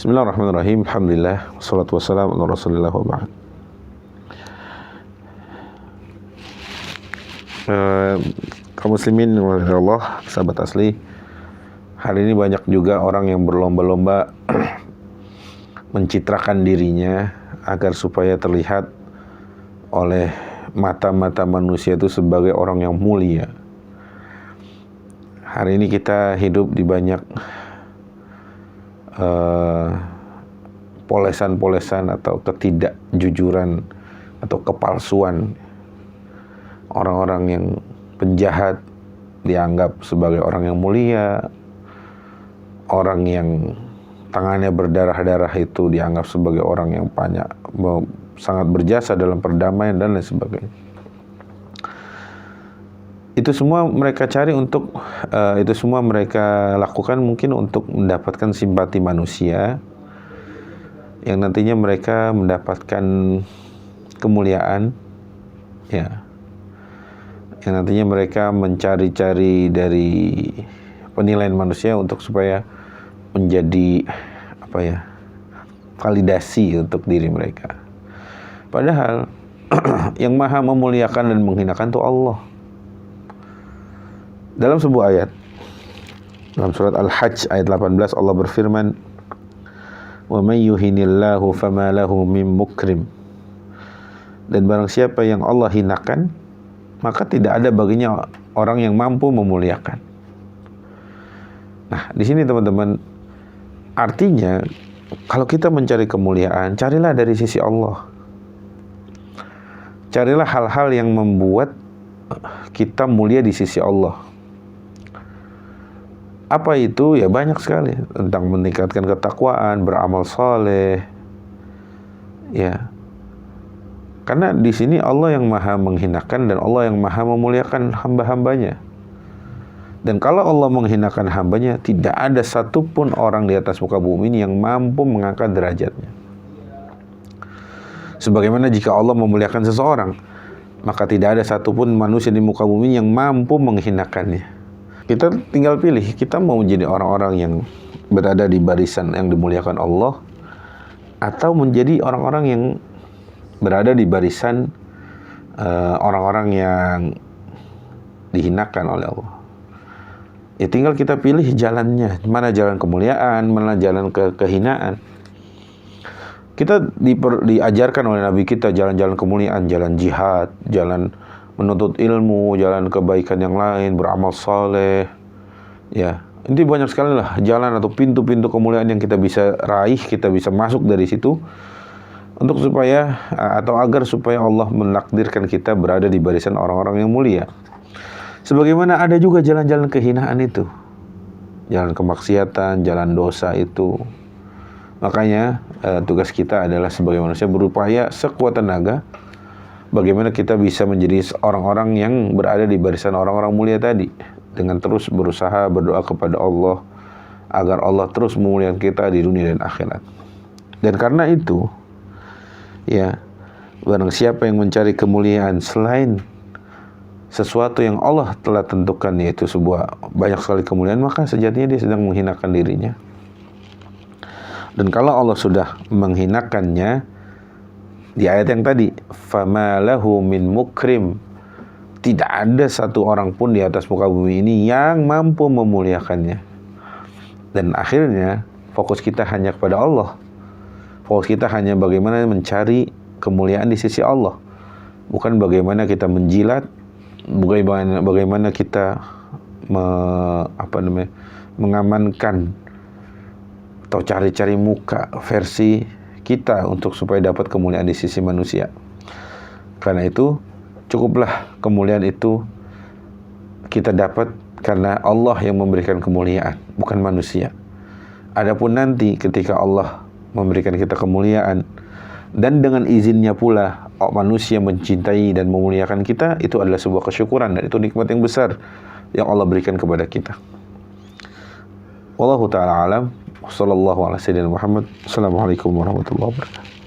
Bismillahirrahmanirrahim. Alhamdulillah wassalatu wassalamu ala Rasulillah wa ba'd. Kaum muslimin Allah, sahabat asli, hari ini banyak juga orang yang berlomba-lomba mencitrakan dirinya agar supaya terlihat oleh mata-mata manusia itu sebagai orang yang mulia. Hari ini kita hidup di banyak polesan-polesan atau ketidakjujuran atau kepalsuan. Orang-orang yang penjahat dianggap sebagai orang yang mulia, orang yang tangannya berdarah-darah itu dianggap sebagai orang yang sangat berjasa dalam perdamaian dan lain sebagainya. Itu semua mereka cari untuk, itu semua mereka lakukan mungkin untuk mendapatkan simpati manusia, yang nantinya mereka mendapatkan kemuliaan, ya, yang nantinya mereka mencari-cari dari penilaian manusia untuk supaya menjadi validasi untuk diri mereka. Padahal yang maha memuliakan dan menghinakan itu Allah. Dalam sebuah ayat, dalam surat Al-Hajj ayat 18, Allah berfirman, "Wa may yuhinillahu fama lahu min mukrim." Dan barang siapa yang Allah hinakan, maka tidak ada baginya orang yang mampu memuliakan. Nah, di sini teman-teman, artinya kalau kita mencari kemuliaan, carilah dari sisi Allah. Carilah hal-hal yang membuat kita mulia di sisi Allah. Apa itu? Ya banyak sekali, tentang meningkatkan ketakwaan, beramal saleh. Ya. Karena di sini Allah yang maha menghinakan dan Allah yang maha memuliakan hamba-hambanya. Dan kalau Allah menghinakan hambanya, tidak ada satupun orang di atas muka bumi ini yang mampu mengangkat derajatnya. Sebagaimana jika Allah memuliakan seseorang, maka tidak ada satupun manusia di muka bumi yang mampu menghinakannya. Kita tinggal pilih, kita mau menjadi orang-orang yang berada di barisan yang dimuliakan Allah, atau menjadi orang-orang yang berada di barisan orang-orang yang dihinakan oleh Allah. Ya tinggal kita pilih jalannya, mana jalan kemuliaan, mana jalan kehinaan. Kita diajarkan oleh Nabi kita jalan-jalan kemuliaan, jalan jihad, jalan menuntut ilmu, jalan kebaikan yang lain, beramal saleh. Ya, ini banyak sekali lah jalan atau pintu-pintu kemuliaan yang kita bisa raih, kita bisa masuk dari situ untuk supaya atau agar supaya Allah menakdirkan kita berada di barisan orang-orang yang mulia. Sebagaimana ada juga jalan-jalan kehinaan itu, jalan kemaksiatan, jalan dosa itu. Makanya tugas kita adalah sebagai manusia berupaya sekuat tenaga bagaimana kita bisa menjadi orang-orang yang berada di barisan orang-orang mulia tadi, dengan terus berusaha berdoa kepada Allah agar Allah terus memuliakan kita di dunia dan akhirat. Dan karena itu, ya, barang siapa yang mencari kemuliaan selain sesuatu yang Allah telah tentukan, yaitu banyak sekali kemuliaan, maka sejatinya dia sedang menghinakan dirinya. Dan kalau Allah sudah menghinakannya, di ayat yang tadi, fama lahu min mukrim, tidak ada satu orang pun di atas muka bumi ini yang mampu memuliakannya. Dan akhirnya fokus kita hanya kepada Allah. Fokus kita hanya bagaimana mencari kemuliaan di sisi Allah, bukan bagaimana kita menjilat, bagaimana kita mengamankan atau cari-cari muka versi kita untuk supaya dapat kemuliaan di sisi manusia. Karena itu, cukuplah kemuliaan itu kita dapat karena Allah yang memberikan kemuliaan, bukan manusia. Adapun nanti ketika Allah memberikan kita kemuliaan dan dengan izinnya pula manusia mencintai dan memuliakan kita, itu adalah sebuah kesyukuran dan itu nikmat yang besar yang Allah berikan kepada kita. Wallahu ta'ala alam. Wassallallahu ala sayyidina Muhammad. Assalamualaikum warahmatullahi wabarakatuh.